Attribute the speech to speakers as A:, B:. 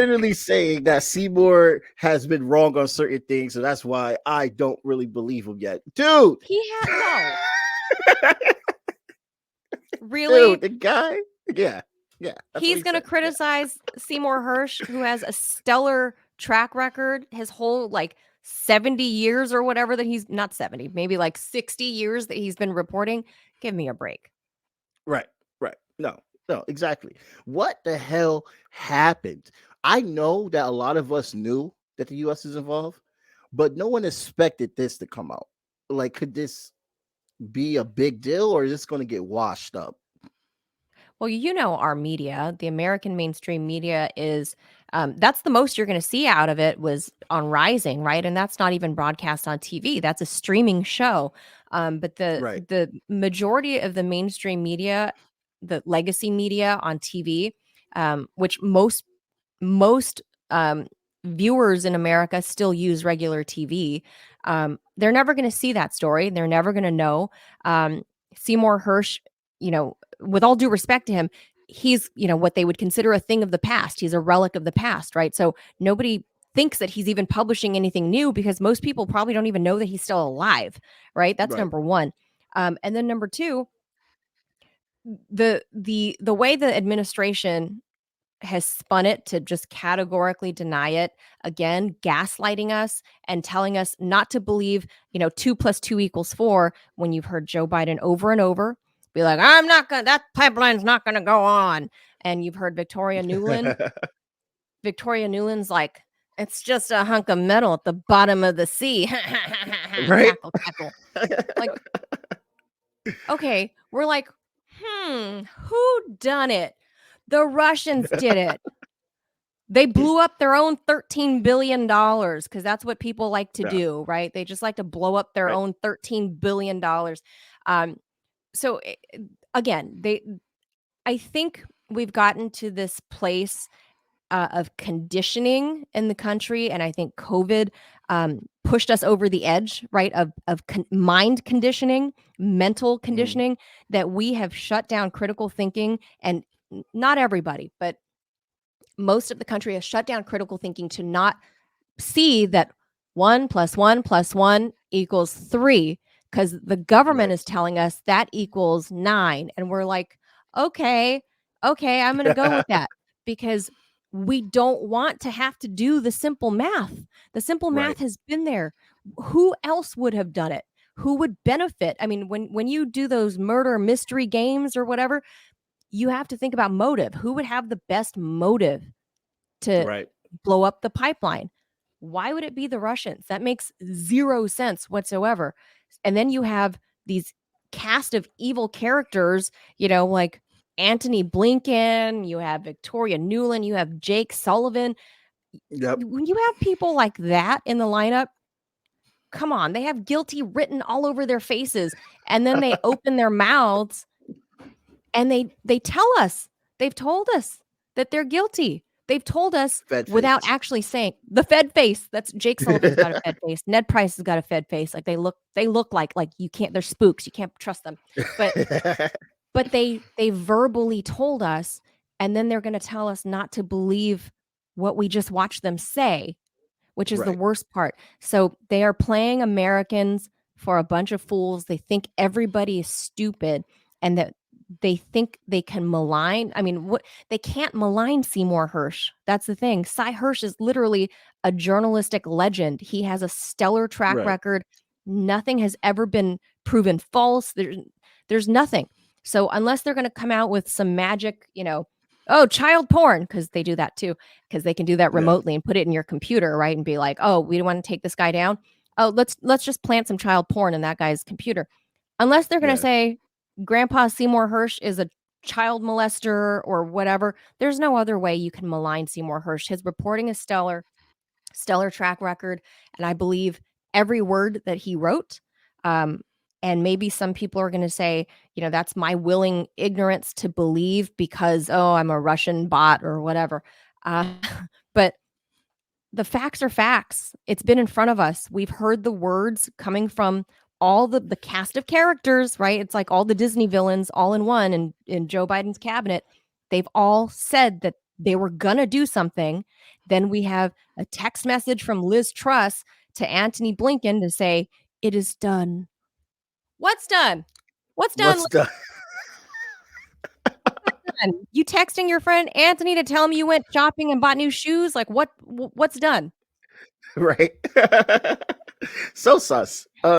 A: literally saying that Seymour has been wrong on certain things, so that's why I don't really believe him yet, dude.
B: No.
A: Dude,
B: Really?
A: the guy, yeah, that's what
B: He's
A: he
B: going to
A: said. Yeah,
B: criticize Seymour Hersh, who has a stellar track record his whole 70 years or whatever that he's not 70, maybe 60 years that he's been reporting. Give me a break.
A: right, right. No, no, exactly. What the hell happened? I know that a lot of us knew that the U.S. is involved, but no one expected this to come out. Like, could this be a big deal, or is this going to get washed up?
B: Well, our media, the American mainstream media is that's the most you're going to see out of it was on Rising, right? And that's not even broadcast on TV. That's a streaming show. But the
A: Right,
B: the majority of the mainstream media, the legacy media on TV, which most um, viewers in America still use regular TV. They're never going to see that story. They're never going to know. Um, Seymour Hersh, with all due respect to him, he's, what they would consider a thing of the past. He's a relic of the past, right? So nobody thinks that he's even publishing anything new because most people probably don't even know that he's still alive, right? That's
A: right,
B: number one. And then number two, the way the administration has spun it to just categorically deny it, again gaslighting us and telling us not to believe 2 + 2 = 4 when you've heard Joe Biden over and over be like, I'm not gonna, that pipeline's not gonna go on. And you've heard Victoria Newland's like, it's just a hunk of metal at the bottom of the sea.
A: right.
B: Cackle, cackle. Like, okay, we're like, who done it? The Russians did it. They blew up their own $13 billion because that's what people like to
A: Yeah,
B: do, right? They just like to blow up their
A: right,
B: own $13 billion. Um, so again, I think we've gotten to this place of conditioning in the country, and I think COVID pushed us over the edge, right? Of mind conditioning, mental
A: mhm,
B: conditioning, that we have shut down critical thinking, and not everybody, but most of the country has shut down critical thinking to not see that 1 + 1 + 1 = 3 because the government
A: right.
B: is telling us that equals 9. And we're like, okay, okay, I'm going to go with that because we don't want to have to do the simple math. The simple
A: Right,
B: math has been there. Who else would have done it? Who would benefit? I mean, when you do those murder mystery games or whatever, you have to think about motive. Who would have the best motive to
A: right,
B: blow up the pipeline? Why would it be the Russians? That makes zero sense whatsoever. And then you have these cast of evil characters, like Anthony Blinken, you have Victoria Newland, you have Jake Sullivan.
A: yep.
B: When you have people like that in the lineup, come on, they have guilty written all over their faces. And then they open their mouths and they tell us, they've told us that they're guilty. They've told us
A: Fed
B: without
A: face.
B: actually saying the Fed face. That's Jake Sullivan's got a Fed face. Ned Price has got a Fed face. Like they look like you can't, they're spooks. You can't trust them. But they verbally told us, and then they're going to tell us not to believe what we just watched them say, which is the
A: Right,
B: worst part. So they are playing Americans for a bunch of fools. They think everybody is stupid and that they think they can malign. I mean, what, they can't malign Seymour Hersh. That's the thing. Cy Hersh is literally a journalistic legend. He has a stellar track
A: right,
B: record. Nothing has ever been proven false. There's nothing. So unless they're going to come out with some magic, oh, child porn, because they do that too, because they can do that
A: yeah,
B: remotely and put it in your computer, right? And be like, oh, we want to take this guy down. Oh, let's just plant some child porn in that guy's computer. Unless they're going to
A: yeah,
B: say Grandpa Seymour Hersh is a child molester or whatever, there's no other way you can malign Seymour Hersh. His reporting is stellar track record, and I believe every word that he wrote. Um, and maybe some people are going to say, that's my willing ignorance to believe because, oh, I'm a Russian bot or whatever. Uh, but the facts are facts. It's been in front of us. We've heard the words coming from all the cast of characters, right? It's like all the Disney villains all in one in Joe Biden's cabinet. They've all said that they were gonna do something. Then we have a text message from Liz Truss to Antony Blinken to say, it is done. What's done? What's done?
A: What's the
B: Done? You texting your friend Anthony to tell him you went shopping and bought new shoes? Like what's done?
A: right? So sus.